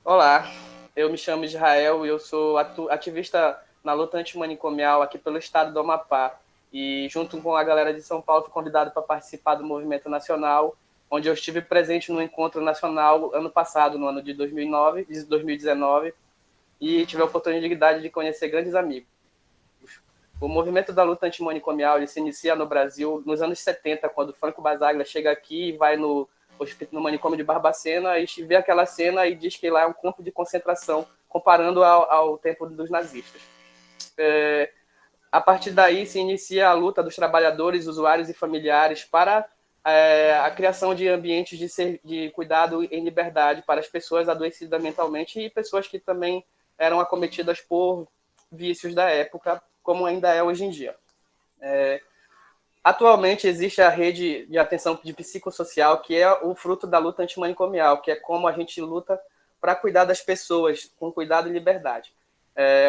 Olá, eu me chamo Israel e eu sou ativista na luta antimanicomial aqui pelo estado do Amapá. E junto com a galera de São Paulo, fui convidado para participar do movimento nacional, onde eu estive presente no encontro nacional ano passado, no ano de 2019, e tive a oportunidade de conhecer grandes amigos. O movimento da luta antimanicomial ele se inicia no Brasil nos anos 70, quando Franco Basaglia chega aqui e vai no manicômio de Barbacena e vê aquela cena e diz que lá é um campo de concentração, comparando ao tempo dos nazistas. A partir daí se inicia a luta dos trabalhadores, usuários e familiares para a criação de ambientes de cuidado em liberdade para as pessoas adoecidas mentalmente e pessoas que também eram acometidas por vícios da época, como ainda é hoje em dia. Atualmente existe a rede de atenção de psicossocial, que é o fruto da luta antimanicomial, que é como a gente luta para cuidar das pessoas com cuidado e liberdade.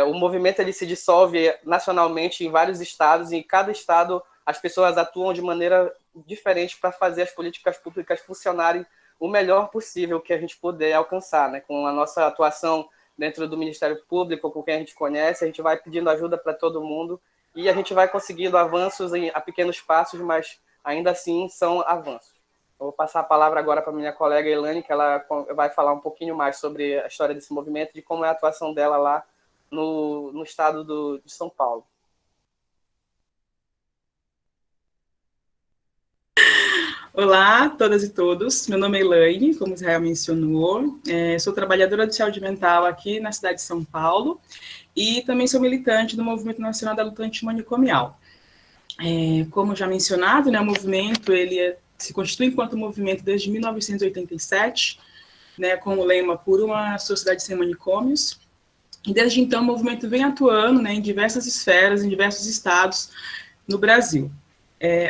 O movimento ele se dissolve nacionalmente em vários estados, e em cada estado as pessoas atuam de maneira diferente para fazer as políticas públicas funcionarem o melhor possível que a gente puder alcançar, né? Com a nossa atuação dentro do Ministério Público, com quem a gente conhece, a gente vai pedindo ajuda para todo mundo e a gente vai conseguindo avanços a pequenos passos, mas ainda assim são avanços. Eu vou passar a palavra agora para minha colega Elane, que ela vai falar um pouquinho mais sobre a história desse movimento, de como é a atuação dela lá no estado de São Paulo. Olá, todas e todos. Meu nome é Elaine, como Israel mencionou. Sou trabalhadora de saúde mental aqui na cidade de São Paulo e também sou militante do Movimento Nacional da Luta Antimanicomial. Como já mencionado, né, o movimento se constitui enquanto movimento desde 1987, né, com o lema Por uma Sociedade Sem Manicômios. E desde então o movimento vem atuando, né, em diversas esferas, em diversos estados no Brasil.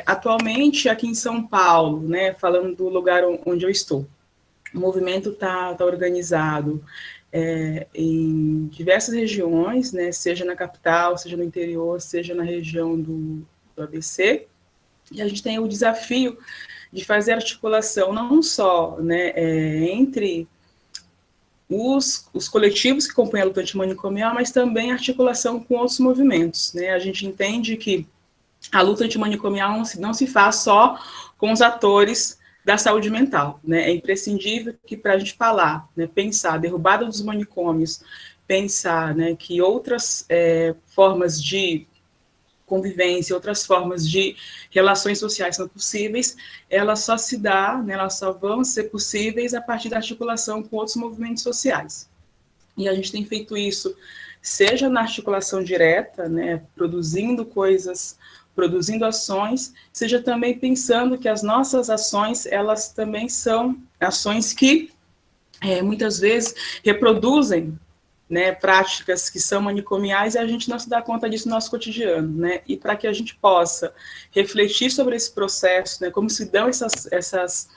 Atualmente, aqui em São Paulo, né, falando do lugar onde eu estou, o movimento está organizado em diversas regiões, né, seja na capital, seja no interior, seja na região do ABC, e a gente tem o desafio de fazer articulação não só, né, entre os coletivos que compõem a luta antimanicomial, mas também articulação com outros movimentos, né. A gente entende que a luta antimanicomial não se faz só com os atores da saúde mental, né? É imprescindível que para a gente falar, né, pensar a derrubada dos manicômios, pensar, né, que outras formas de convivência, outras formas de relações sociais são possíveis, elas só se dá, né, elas só vão ser possíveis a partir da articulação com outros movimentos sociais. E a gente tem feito isso, seja na articulação direta, né, produzindo coisas, produzindo ações, seja também pensando que as nossas ações, elas também são ações que muitas vezes reproduzem, né, práticas que são manicomiais e a gente não se dá conta disso no nosso cotidiano, né, e para que a gente possa refletir sobre esse processo, né, como se dão essas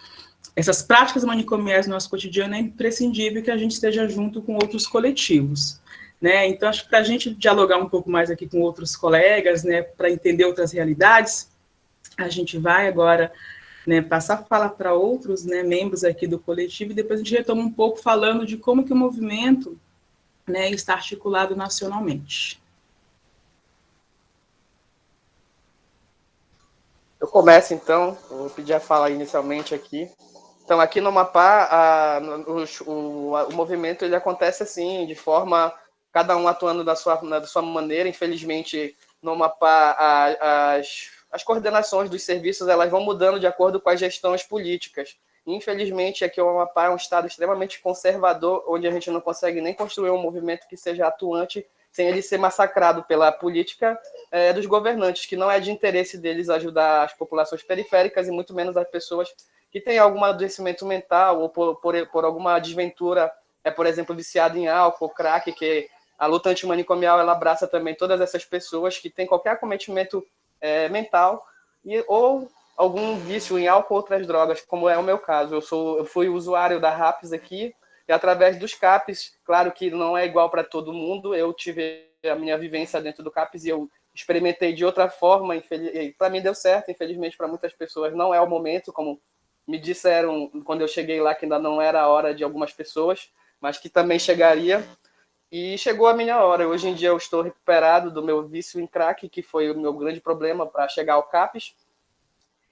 práticas manicomiais no nosso cotidiano, é imprescindível que a gente esteja junto com outros coletivos, né? Então, acho que para a gente dialogar um pouco mais aqui com outros colegas, né, para entender outras realidades, a gente vai agora, né, passar a fala para outros, né, membros aqui do coletivo e depois a gente retoma um pouco falando de como que o movimento, né, está articulado nacionalmente. Eu começo então, eu vou pedir a fala inicialmente aqui. Então, aqui no Amapá, o movimento ele acontece assim, de forma, cada um atuando da sua maneira. Infelizmente, no Amapá, as coordenações dos serviços elas vão mudando de acordo com as gestões políticas. Infelizmente, aqui o Amapá é um estado extremamente conservador, onde a gente não consegue nem construir um movimento que seja atuante sem ele ser massacrado pela política dos governantes, que não é de interesse deles ajudar as populações periféricas e muito menos as pessoas que têm algum adoecimento mental ou por alguma desventura, por exemplo, viciado em álcool, crack, que a luta antimanicomial ela abraça também todas essas pessoas que têm qualquer acometimento mental ou algum vício em álcool ou outras drogas, como é o meu caso. Eu fui usuário da RAPS aqui, e através dos CAPs, claro que não é igual para todo mundo, eu tive a minha vivência dentro do CAPs e eu experimentei de outra forma, para mim deu certo, infelizmente para muitas pessoas não é o momento, como me disseram quando eu cheguei lá que ainda não era a hora de algumas pessoas, mas que também chegaria. E chegou a minha hora. Hoje em dia eu estou recuperado do meu vício em crack, que foi o meu grande problema para chegar ao CAPES.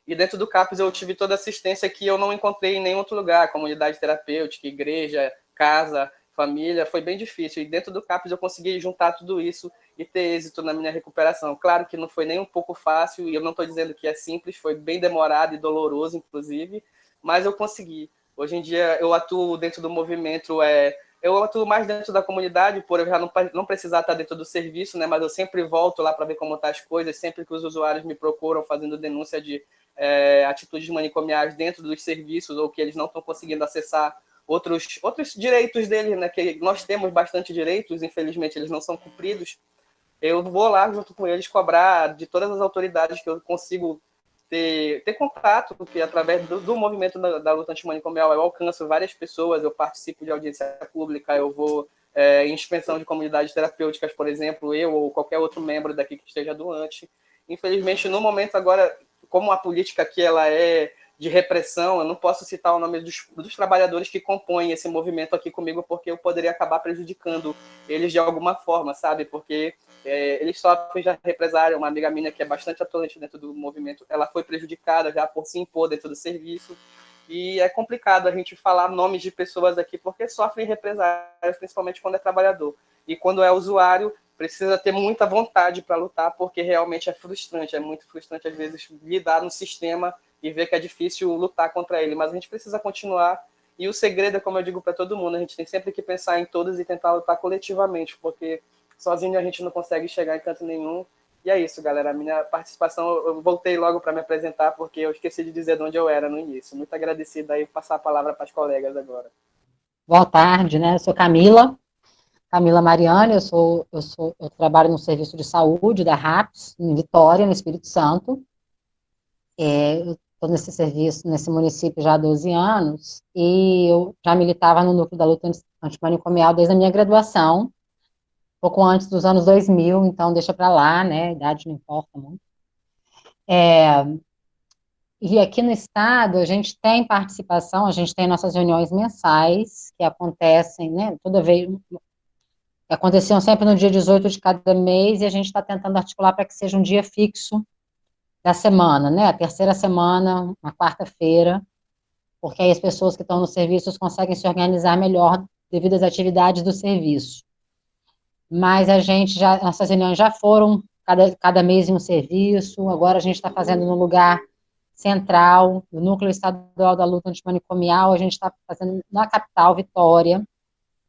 E dentro do CAPES eu tive toda a assistência que eu não encontrei em nenhum outro lugar, comunidade terapêutica, igreja, casa, família, foi bem difícil. E dentro do CAPES eu consegui juntar tudo isso e ter êxito na minha recuperação. Claro que não foi nem um pouco fácil, e eu não estou dizendo que é simples, foi bem demorado e doloroso, inclusive, mas eu consegui. Hoje em dia eu atuo dentro do movimento, eu atuo mais dentro da comunidade, por eu já não precisar estar dentro do serviço, né? Mas eu sempre volto lá para ver como estão as coisas, sempre que os usuários me procuram fazendo denúncia de atitudes manicomiais dentro dos serviços ou que eles não estão conseguindo acessar outros direitos deles, né? Que nós temos bastante direitos, infelizmente eles não são cumpridos. Eu vou lá junto com eles cobrar de todas as autoridades que eu consigo ter contato, porque através do movimento da luta antimanicomial eu alcanço várias pessoas, eu participo de audiência pública, eu vou em inspeção de comunidades terapêuticas, por exemplo, eu ou qualquer outro membro daqui que esteja doente. Infelizmente, no momento agora, como a política aqui ela é de repressão, eu não posso citar o nome dos trabalhadores que compõem esse movimento aqui comigo, porque eu poderia acabar prejudicando eles de alguma forma, sabe? Porque eles sofrem já represária. Uma amiga minha que é bastante atuante dentro do movimento, ela foi prejudicada já por se impor dentro do serviço. E é complicado a gente falar nomes de pessoas aqui, porque sofrem represárias, principalmente quando é trabalhador. E quando é usuário, precisa ter muita vontade para lutar, porque realmente é muito frustrante às vezes lidar no sistema e ver que é difícil lutar contra ele, mas a gente precisa continuar. E o segredo é, como eu digo para todo mundo, a gente tem sempre que pensar em todos e tentar lutar coletivamente, porque sozinho a gente não consegue chegar em canto nenhum. E é isso, galera. A minha participação, eu voltei logo para me apresentar, porque eu esqueci de dizer de onde eu era no início. Muito agradecido aí, passar a palavra para as colegas agora. Boa tarde, né? Eu sou Camila Mariane, eu trabalho no serviço de saúde da RAPS, em Vitória, no Espírito Santo. Eu estou nesse serviço, nesse município já há 12 anos, e eu já militava no núcleo da luta antimanicomial desde a minha graduação, pouco antes dos anos 2000, então deixa para lá, né? A idade não importa muito. E aqui no estado, a gente tem participação, a gente tem nossas reuniões mensais, que acontecem, né? Toda vez, aconteciam sempre no dia 18 de cada mês, e a gente está tentando articular para que seja um dia fixo da semana, né? A terceira semana, uma quarta-feira, porque aí as pessoas que estão nos serviços conseguem se organizar melhor devido às atividades do serviço. Mas nossas reuniões já foram cada mês em um serviço, agora a gente está fazendo no lugar central, no Núcleo Estadual da Luta Antimanicomial, a gente está fazendo na capital, Vitória,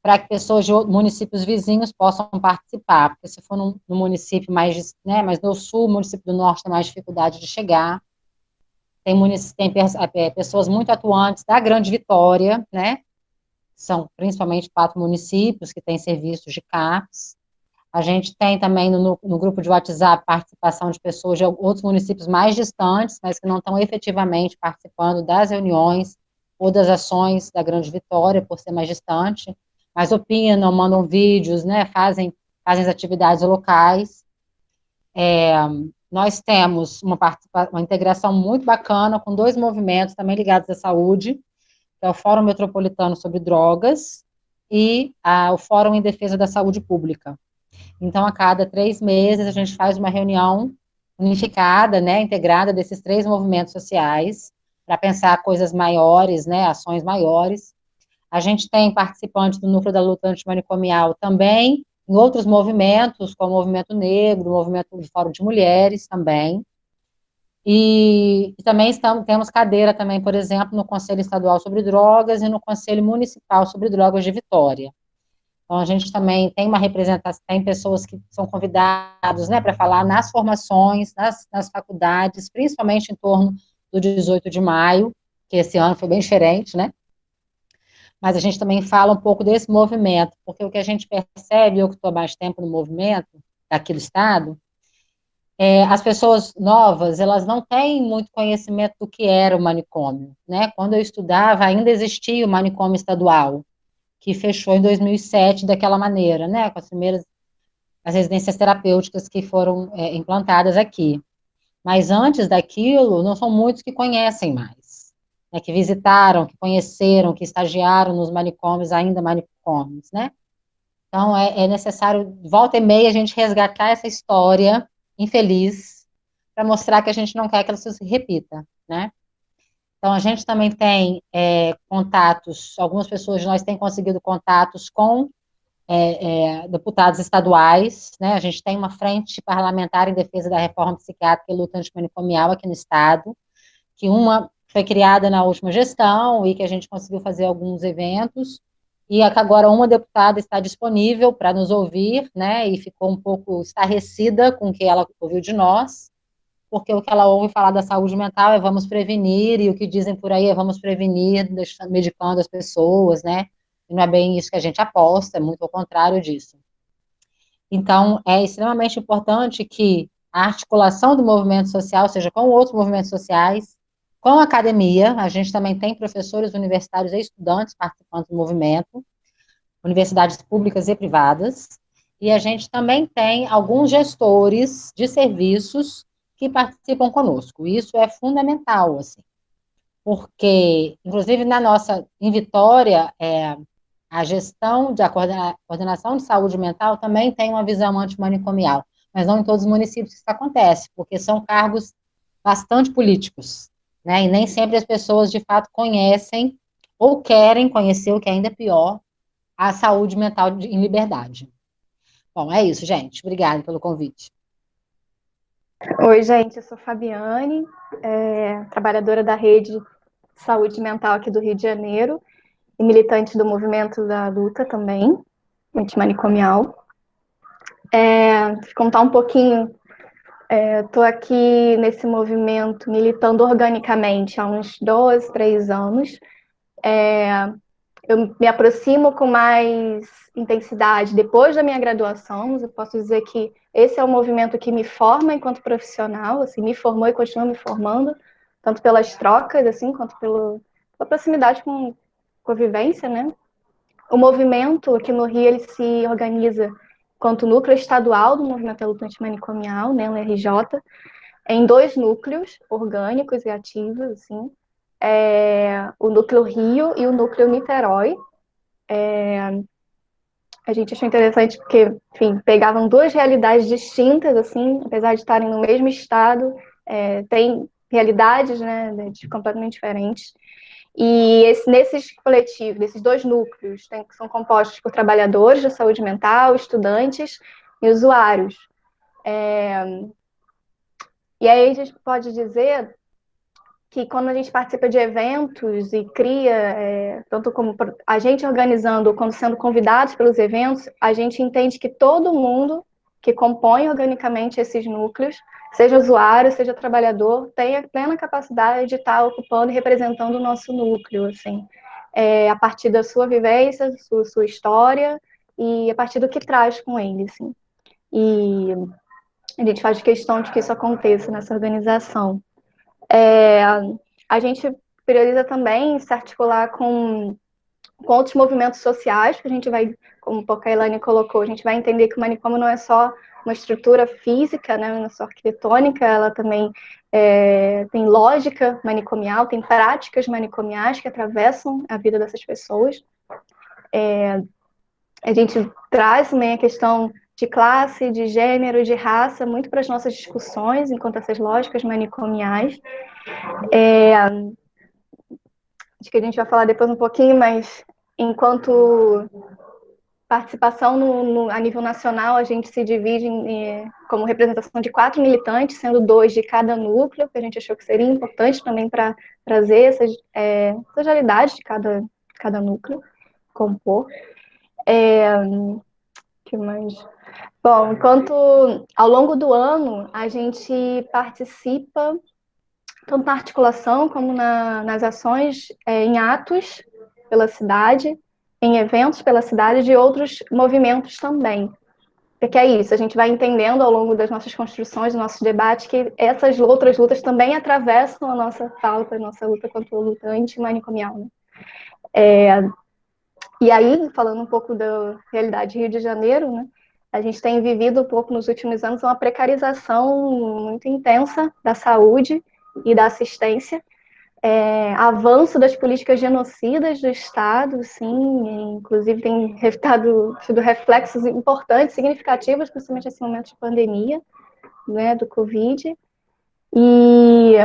para que pessoas de municípios vizinhos possam participar, porque se for no município mais, né, mais no sul, o município do norte tem mais dificuldade de chegar, tem pessoas muito atuantes da Grande Vitória, né, são principalmente 4 municípios que têm serviços de CAPS. A gente tem também no grupo de WhatsApp participação de pessoas de outros municípios mais distantes, mas que não estão efetivamente participando das reuniões ou das ações da Grande Vitória, por ser mais distante, mas opinam, mandam vídeos, né, fazem as atividades locais. Nós temos uma integração muito bacana com 2 movimentos também ligados à saúde, que é o Fórum Metropolitano sobre Drogas e o Fórum em Defesa da Saúde Pública. Então, a cada 3 meses, a gente faz uma reunião unificada, né, integrada desses 3 movimentos sociais, para pensar coisas maiores, né, ações maiores. A gente tem participantes do Núcleo da Luta Antimanicomial também, em outros movimentos, como o Movimento Negro, o Movimento do Fórum de Mulheres também. E também temos cadeira também, por exemplo, no Conselho Estadual sobre Drogas e no Conselho Municipal sobre Drogas de Vitória. Então, a gente também tem uma representação, tem pessoas que são convidados, né, para falar nas formações, nas faculdades, principalmente em torno do 18 de maio, que esse ano foi bem diferente, né? Mas a gente também fala um pouco desse movimento, porque o que a gente percebe, eu que estou há mais tempo no movimento, aqui do Estado, as pessoas novas, elas não têm muito conhecimento do que era o manicômio, né? Quando eu estudava, ainda existia o manicômio estadual, que fechou em 2007 daquela maneira, né, com as residências terapêuticas que foram implantadas aqui. Mas antes daquilo, não são muitos que conhecem mais. né, que visitaram, que conheceram, que estagiaram nos manicômios, ainda manicômios, né? Então, é necessário, volta e meia, a gente resgatar essa história infeliz para mostrar que a gente não quer que ela se repita, né? Então, a gente também tem contatos, algumas pessoas de nós têm conseguido contatos com deputados estaduais, né? A gente tem uma frente parlamentar em defesa da reforma psiquiátrica e luta antimanicomial aqui no estado, que uma foi criada na última gestão e que a gente conseguiu fazer alguns eventos, e agora uma deputada está disponível para nos ouvir, né, e ficou um pouco estarrecida com o que ela ouviu de nós, porque o que ela ouve falar da saúde mental é vamos prevenir, e o que dizem por aí é vamos prevenir, medicando as pessoas, né, e não é bem isso que a gente aposta, é muito ao contrário disso. Então, é extremamente importante que a articulação do movimento social seja com outros movimentos sociais, com a academia. A gente também tem professores universitários e estudantes participando do movimento, universidades públicas e privadas, e a gente também tem alguns gestores de serviços que participam conosco. Isso é fundamental, assim, porque, inclusive, em Vitória, a gestão a coordenação de saúde mental também tem uma visão antimanicomial, mas não em todos os municípios isso acontece, porque são cargos bastante políticos, né? E nem sempre as pessoas, de fato, conhecem ou querem conhecer, o que é ainda pior, a saúde mental em liberdade. Bom, é isso, gente. Obrigada pelo convite. Oi, gente, eu sou Fabiane, trabalhadora da Rede de Saúde Mental aqui do Rio de Janeiro e militante do movimento da luta também, antimanicomial. Contar um pouquinho, estou aqui nesse movimento militando organicamente há uns 12, 3 anos. Eu me aproximo com mais intensidade depois da minha graduação, mas eu posso dizer que esse é o movimento que me forma enquanto profissional, assim, me formou e continua me formando, tanto pelas trocas, assim, quanto pela proximidade com a vivência, né? O movimento aqui no Rio, ele se organiza enquanto núcleo estadual do movimento da luta antimanicomial, né, o RJ, em 2 núcleos orgânicos e ativos, assim, o núcleo Rio e o núcleo Niterói. A gente achou interessante porque, enfim, pegavam 2 realidades distintas, assim, apesar de estarem no mesmo estado, tem realidades, né, completamente diferentes. E nesses coletivos, nesses 2 núcleos, que são compostos por trabalhadores da saúde mental, estudantes e usuários. E aí a gente pode dizer que quando a gente participa de eventos e cria, tanto como a gente organizando, quando sendo convidados pelos eventos, a gente entende que todo mundo que compõe organicamente esses núcleos, seja usuário, seja trabalhador, tem a plena capacidade de estar ocupando e representando o nosso núcleo, assim, a partir da sua vivência, sua história, e a partir do que traz com ele, assim. E a gente faz questão de que isso aconteça nessa organização. A gente prioriza também se articular com outros movimentos sociais, que a gente vai, como a Kailane colocou, a gente vai entender que o manicômio não é só uma estrutura física, né, não é só arquitetônica, ela também tem lógica manicomial, tem práticas manicomiais que atravessam a vida dessas pessoas. A gente traz também a questão de classe, de gênero, de raça, muito para as nossas discussões, enquanto essas lógicas manicomiais. Acho que a gente vai falar depois um pouquinho, mas enquanto participação a nível nacional, a gente se divide como representação de 4 militantes, sendo 2 de cada núcleo, que a gente achou que seria importante também para trazer essas realidades de cada núcleo, compor. Que mais? Bom, enquanto ao longo do ano a gente participa tanto na articulação como nas ações, em atos pela cidade, em eventos pela cidade, de outros movimentos também. Porque é isso, a gente vai entendendo ao longo das nossas construções, dos nossos debates, que essas outras lutas também atravessam a nossa pauta, a nossa luta contra a luta antimanicomial, né? E aí, falando um pouco da realidade Rio de Janeiro, né, a gente tem vivido um pouco nos últimos anos uma precarização muito intensa da saúde e da assistência. avanço das políticas genocidas do Estado, sim, inclusive tem tido reflexos importantes, significativos, principalmente nesse momento de pandemia, né, do Covid. E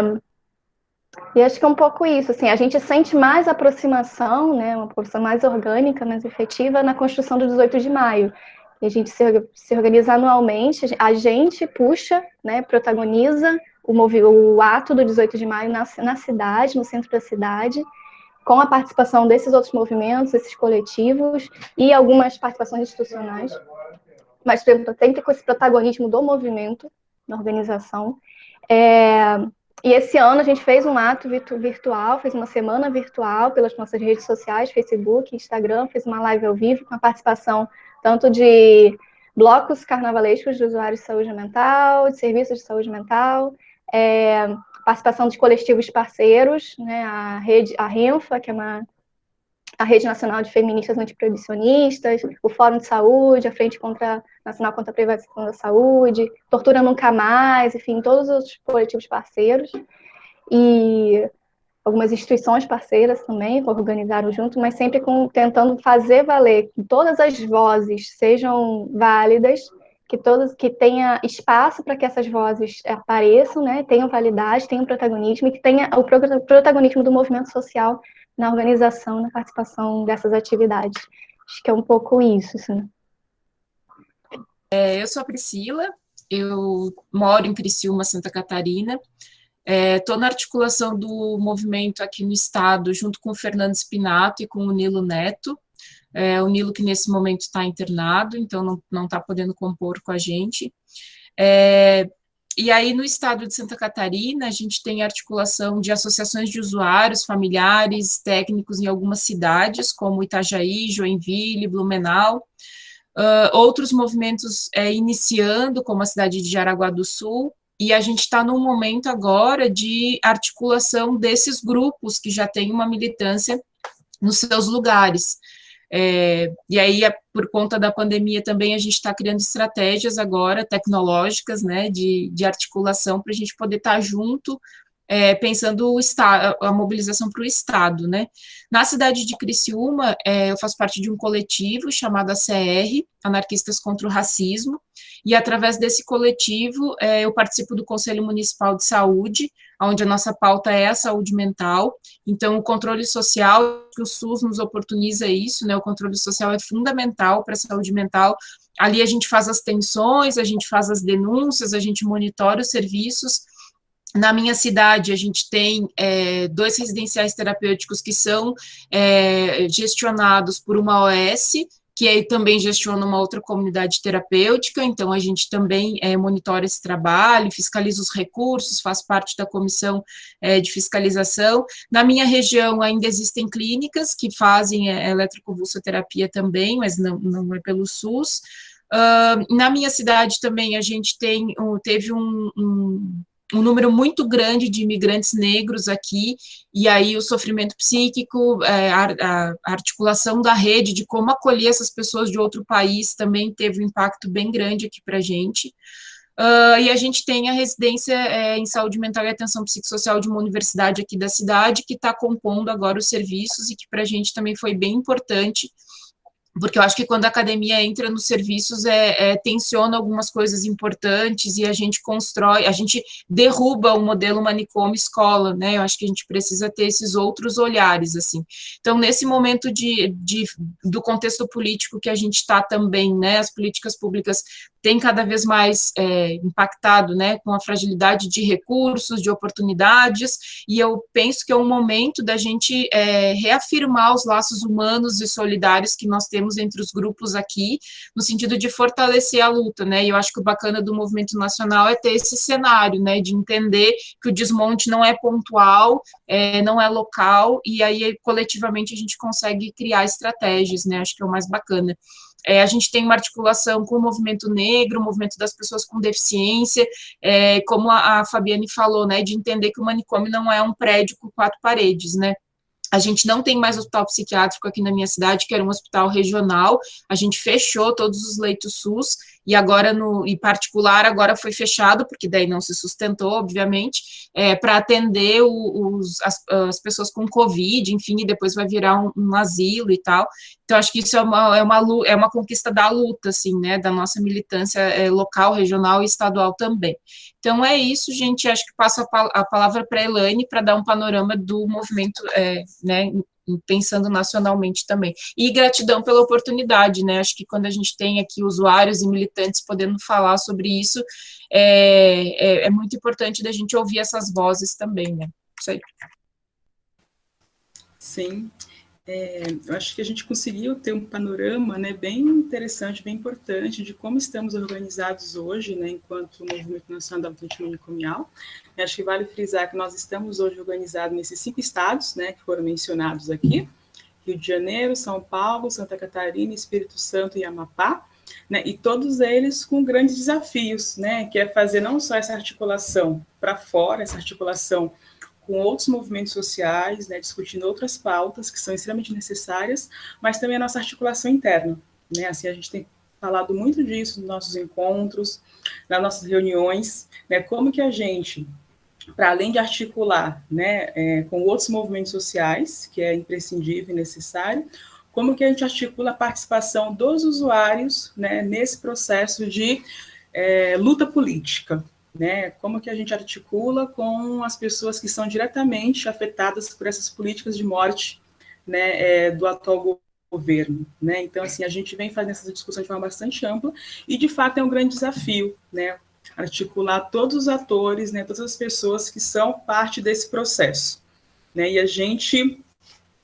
acho que é um pouco isso, assim, a gente sente mais aproximação, né, uma aproximação mais orgânica, mais efetiva na construção do 18 de maio. E a gente se organiza anualmente, a gente puxa, né, protagoniza o ato do 18 de maio na cidade, no centro da cidade, com a participação desses outros movimentos, esses coletivos e algumas participações institucionais, mas sempre com esse protagonismo do movimento, na organização. E esse ano a gente fez um ato virtual, fez uma semana virtual pelas nossas redes sociais, Facebook, Instagram, fez uma live ao vivo com a participação tanto de blocos carnavalescos de usuários de saúde mental, de serviços de saúde mental, participação dos coletivos parceiros, né, a RENFA, que é a Rede Nacional de Feministas Antiproibicionistas, o Fórum de Saúde, a Frente Nacional contra a Privatização da Saúde, Tortura Nunca Mais, enfim, todos os coletivos parceiros, e algumas instituições parceiras também que organizaram junto, mas sempre tentando fazer valer que todas as vozes sejam válidas, que tenha espaço para que essas vozes apareçam, né, tenham validade, tenham protagonismo, e que tenha o protagonismo do movimento social na organização, na participação dessas atividades. Acho que é um pouco isso, assim. Eu sou a Priscila, eu moro em Criciúma, Santa Catarina. Estou na articulação do movimento aqui no estado, junto com o Fernando Spinato e com o Nilo Neto. O Nilo que nesse momento está internado, então não está podendo compor com a gente. E aí, no estado de Santa Catarina, a gente tem articulação de associações de usuários, familiares, técnicos em algumas cidades, como Itajaí, Joinville, Blumenau. Outros movimentos iniciando, como a cidade de Jaraguá do Sul, e a gente está num momento agora de articulação desses grupos que já têm uma militância nos seus lugares. E aí, por conta da pandemia também, a gente está criando estratégias agora tecnológicas, né, de articulação para a gente poder estar junto, pensando a mobilização para o Estado, né. Na cidade de Criciúma, eu faço parte de um coletivo chamado ACR, Anarquistas contra o Racismo, e através desse coletivo eu participo do Conselho Municipal de Saúde, onde a nossa pauta é a saúde mental. Então, o controle social, que o SUS nos oportuniza isso, né, o controle social é fundamental para a saúde mental. Ali a gente faz as tensões, a gente faz as denúncias, a gente monitora os serviços. Na minha cidade, a gente tem 2 residenciais terapêuticos que são gestionados por uma OS, que aí também gestiona uma outra comunidade terapêutica, então a gente também monitora esse trabalho, fiscaliza os recursos, faz parte da comissão de fiscalização. Na minha região ainda existem clínicas que fazem eletroconvulsoterapia também, mas não é pelo SUS. Na minha cidade também a gente teve um número muito grande de imigrantes negros aqui, e aí o sofrimento psíquico, a articulação da rede de como acolher essas pessoas de outro país também teve um impacto bem grande aqui para a gente. E a gente tem a residência em saúde mental e atenção psicossocial de uma universidade aqui da cidade, que está compondo agora os serviços, e que para a gente também foi bem importante, porque eu acho que quando a academia entra nos serviços, tensiona algumas coisas importantes, e a gente derruba o modelo manicômio-escola, né, eu acho que a gente precisa ter esses outros olhares, assim. Então, nesse momento do contexto político que a gente está também, né, as políticas públicas têm cada vez mais impactado, né, com a fragilidade de recursos, de oportunidades, e eu penso que é um momento da gente reafirmar os laços humanos e solidários que nós temos entre os grupos aqui, no sentido de fortalecer a luta, né, e eu acho que o bacana do movimento nacional é ter esse cenário, né, de entender que o desmonte não é pontual, não é local, e aí coletivamente a gente consegue criar estratégias, né, acho que é o mais bacana. A gente tem uma articulação com o movimento negro, o movimento das pessoas com deficiência, como a Fabiane falou, né, de entender que o manicômio não é um prédio com 4 paredes, né. A gente não tem mais hospital psiquiátrico aqui na minha cidade, que era um hospital regional, a gente fechou todos os leitos SUS, e agora e particular agora foi fechado, porque daí não se sustentou, obviamente, para atender as pessoas com Covid, enfim, e depois vai virar um asilo e tal. Então, acho que isso é uma conquista da luta, assim, né, da nossa militância local, regional e estadual também. Então, é isso, gente, acho que passo a palavra para a Elaine para dar um panorama do movimento, né, pensando nacionalmente também. E gratidão pela oportunidade, né, acho que quando a gente tem aqui usuários e militantes podendo falar sobre isso, é muito importante da gente ouvir essas vozes também, né, isso aí. Sim, eu acho que a gente conseguiu ter um panorama, né, bem interessante, bem importante de como estamos organizados hoje, né, enquanto Movimento Nacional da Luta Antimanicomial. Acho que vale frisar que nós estamos hoje organizados nesses 5 estados, né, que foram mencionados aqui, Rio de Janeiro, São Paulo, Santa Catarina, Espírito Santo e Amapá, né, e todos eles com grandes desafios, né, que é fazer não só essa articulação para fora, essa articulação com outros movimentos sociais, né, discutindo outras pautas que são extremamente necessárias, mas também a nossa articulação interna, né, assim, a gente tem falado muito disso nos nossos encontros, nas nossas reuniões, né, como que a gente, para além de articular, né, com outros movimentos sociais, que é imprescindível e necessário, como que a gente articula a participação dos usuários, né, nesse processo de luta política, né, como que a gente articula com as pessoas que são diretamente afetadas por essas políticas de morte, né, do atual governo, né, então, assim, a gente vem fazendo essa discussão de forma bastante ampla, e, de fato, é um grande desafio, né, articular todos os atores, né, todas as pessoas que são parte desse processo, né, e a gente,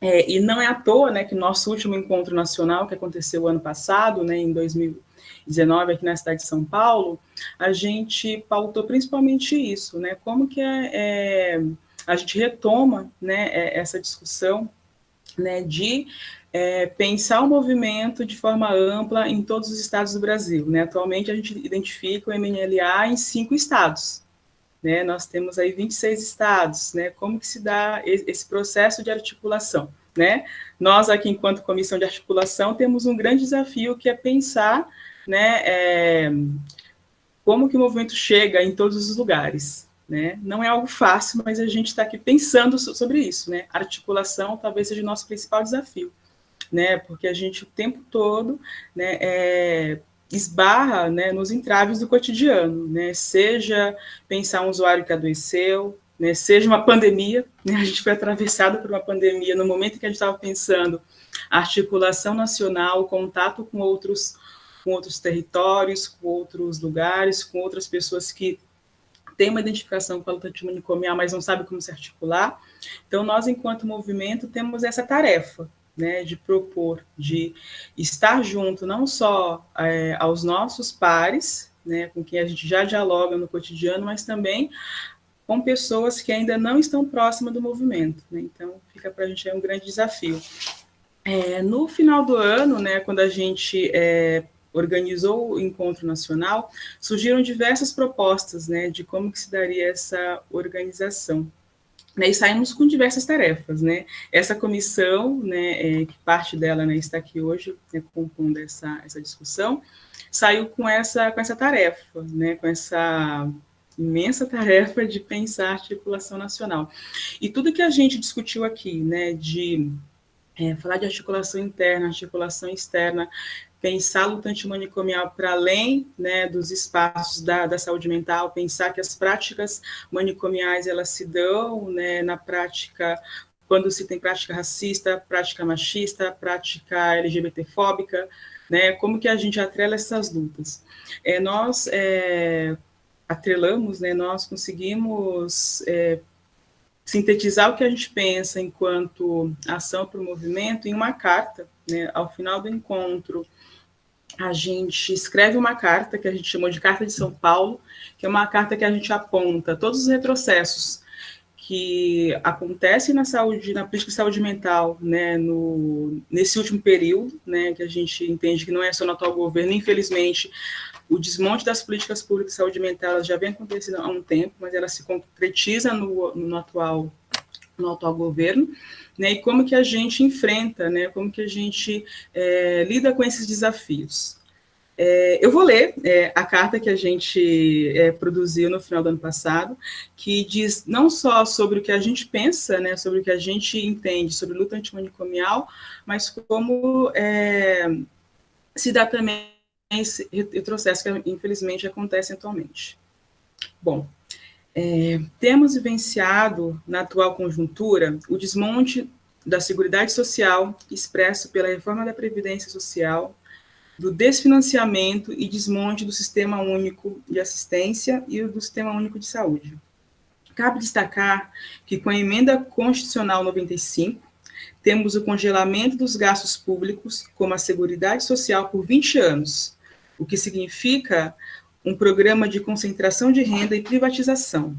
e não é à toa, né, que nosso último encontro nacional, que aconteceu ano passado, né, em 2019, aqui na cidade de São Paulo, a gente pautou principalmente isso, né, como que a gente retoma, né, essa discussão, né, de pensar o movimento de forma ampla em todos os estados do Brasil, né, atualmente a gente identifica o MNLA em 5 estados, né, nós temos aí 26 estados, né, como que se dá esse processo de articulação, né, nós aqui enquanto comissão de articulação temos um grande desafio que é pensar, né, como que o movimento chega em todos os lugares, né, não é algo fácil, mas a gente está aqui pensando sobre isso, né, articulação talvez seja o nosso principal desafio, né, porque a gente o tempo todo, né, esbarra, né, nos entraves do cotidiano, né, seja pensar um usuário que adoeceu, né, seja uma pandemia, né, a gente foi atravessado por uma pandemia no momento em que a gente estava pensando a articulação nacional, o contato com outros territórios, com outros lugares, com outras pessoas que têm uma identificação com a luta antimanicomial, mas não sabem como se articular. Então, nós, enquanto movimento, temos essa tarefa, né, de propor, de estar junto não só aos nossos pares, né, com quem a gente já dialoga no cotidiano, mas também com pessoas que ainda não estão próximas do movimento, né, então fica para a gente um grande desafio. No final do ano, né, quando a gente organizou o encontro nacional, surgiram diversas propostas, né, de como que se daria essa organização. Né, e saímos com diversas tarefas, né? Essa comissão, né, que parte dela, né, está aqui hoje, né, compondo essa discussão, saiu com essa tarefa, né, com essa imensa tarefa de pensar a articulação nacional. E tudo que a gente discutiu aqui, né, de falar de articulação interna, articulação externa, pensar a luta antimanicomial para além, né, dos espaços da saúde mental, pensar que as práticas manicomiais elas se dão, né, na prática, quando se tem prática racista, prática machista, prática LGBTfóbica, né, como que a gente atrela essas lutas. Nós atrelamos, né, nós conseguimos sintetizar o que a gente pensa enquanto ação para o movimento em uma carta, né, ao final do encontro, a gente escreve uma carta que a gente chamou de Carta de São Paulo, que é uma carta que a gente aponta todos os retrocessos que acontecem na política de saúde mental, né, nesse último período, né, que a gente entende que não é só no atual governo, infelizmente, o desmonte das políticas públicas de saúde mental já vem acontecendo há um tempo, mas ela se concretiza no atual no atual governo, né, e como que a gente enfrenta, né, como que a gente lida com esses desafios. Eu vou ler a carta que a gente produziu no final do ano passado, que diz não só sobre o que a gente pensa, né, sobre o que a gente entende sobre luta antimanicomial, mas como se dá também esse retrocesso que, infelizmente, acontece atualmente. Bom, temos vivenciado, na atual conjuntura, o desmonte da Seguridade Social, expresso pela reforma da Previdência Social, do desfinanciamento e desmonte do Sistema Único de Assistência e do Sistema Único de Saúde. Cabe destacar que, com a Emenda Constitucional 95, temos o congelamento dos gastos públicos, como a Seguridade Social, por 20 anos, o que significa um programa de concentração de renda e privatização.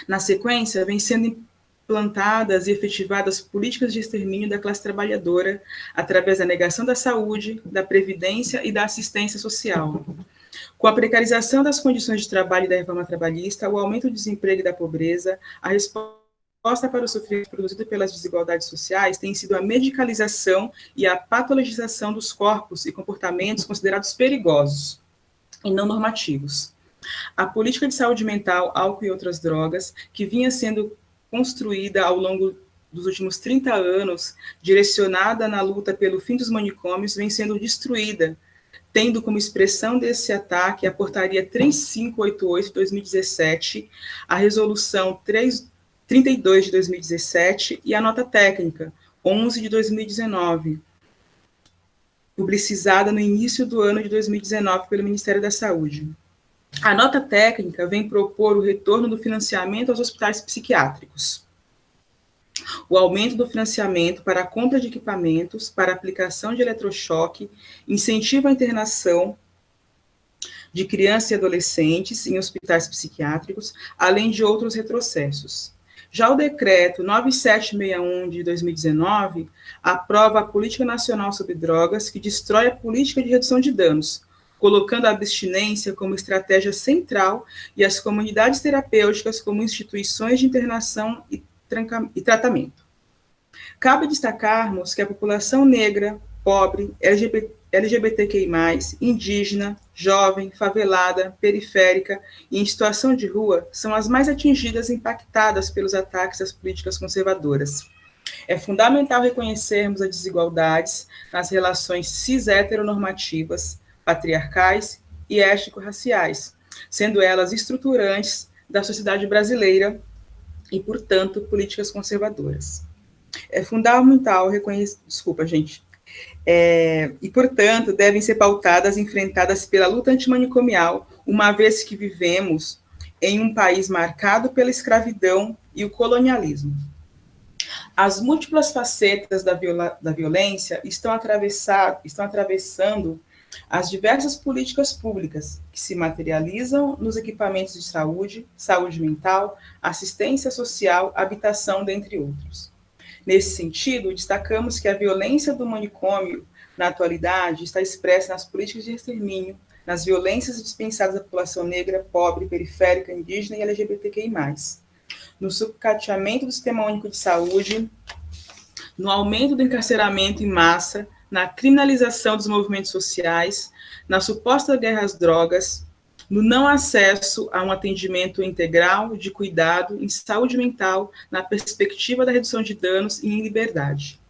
Na sequência, vem sendo implantadas e efetivadas políticas de extermínio da classe trabalhadora através da negação da saúde, da previdência e da assistência social. Com a precarização das condições de trabalho e da reforma trabalhista, o aumento do desemprego e da pobreza, a resposta para o sofrimento produzido pelas desigualdades sociais tem sido a medicalização e a patologização dos corpos e comportamentos considerados perigosos e não normativos. A política de saúde mental, álcool e outras drogas, que vinha sendo construída ao longo dos últimos 30 anos, direcionada na luta pelo fim dos manicômios, vem sendo destruída, tendo como expressão desse ataque a Portaria 3588 de 2017, a Resolução 32 de 2017 e a Nota Técnica 11 de 2019, publicizada no início do ano de 2019 pelo Ministério da Saúde. A nota técnica vem propor o retorno do financiamento aos hospitais psiquiátricos, o aumento do financiamento para a compra de equipamentos, para a aplicação de eletrochoque, incentivo à internação de crianças e adolescentes em hospitais psiquiátricos, além de outros retrocessos. Já o decreto 9761 de 2019 aprova a Política Nacional sobre Drogas, que destrói a política de redução de danos, colocando a abstinência como estratégia central e as comunidades terapêuticas como instituições de internação e tratamento. Cabe destacarmos que a população negra, pobre, LGBTQI+, indígena, jovem, favelada, periférica e em situação de rua são as mais atingidas e impactadas pelos ataques às políticas conservadoras. É fundamental reconhecermos as desigualdades nas relações cis-heteronormativas, patriarcais e étnico-raciais, sendo elas estruturantes da sociedade brasileira e, portanto, políticas conservadoras. É fundamental reconhecer... Desculpa, gente. E, portanto, devem ser pautadas e enfrentadas pela luta antimanicomial, uma vez que vivemos em um país marcado pela escravidão e o colonialismo. As múltiplas facetas da violência estão atravessando as diversas políticas públicas que se materializam nos equipamentos de saúde, saúde mental, assistência social, habitação, dentre outros. Nesse sentido, destacamos que a violência do manicômio, na atualidade, está expressa nas políticas de extermínio, nas violências dispensadas à população negra, pobre, periférica, indígena e LGBTQI+, no sucateamento do Sistema Único de Saúde, no aumento do encarceramento em massa, na criminalização dos movimentos sociais, na suposta guerra às drogas, no não acesso a um atendimento integral de cuidado em saúde mental, na perspectiva da redução de danos e em liberdade.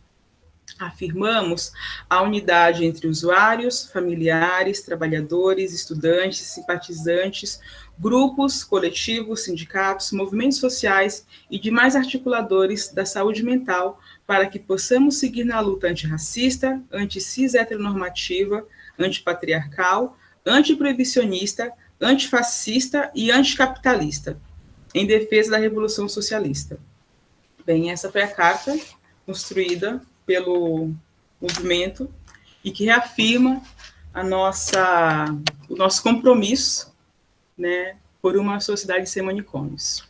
Afirmamos a unidade entre usuários, familiares, trabalhadores, estudantes, simpatizantes, grupos, coletivos, sindicatos, movimentos sociais e demais articuladores da saúde mental para que possamos seguir na luta antirracista, anti-cis-heteronormativa, antipatriarcal, antiproibicionista, antifascista e anticapitalista, em defesa da Revolução Socialista. Bem, essa foi a carta construída pelo movimento e que reafirma o nosso compromisso, né, por uma sociedade sem manicômios.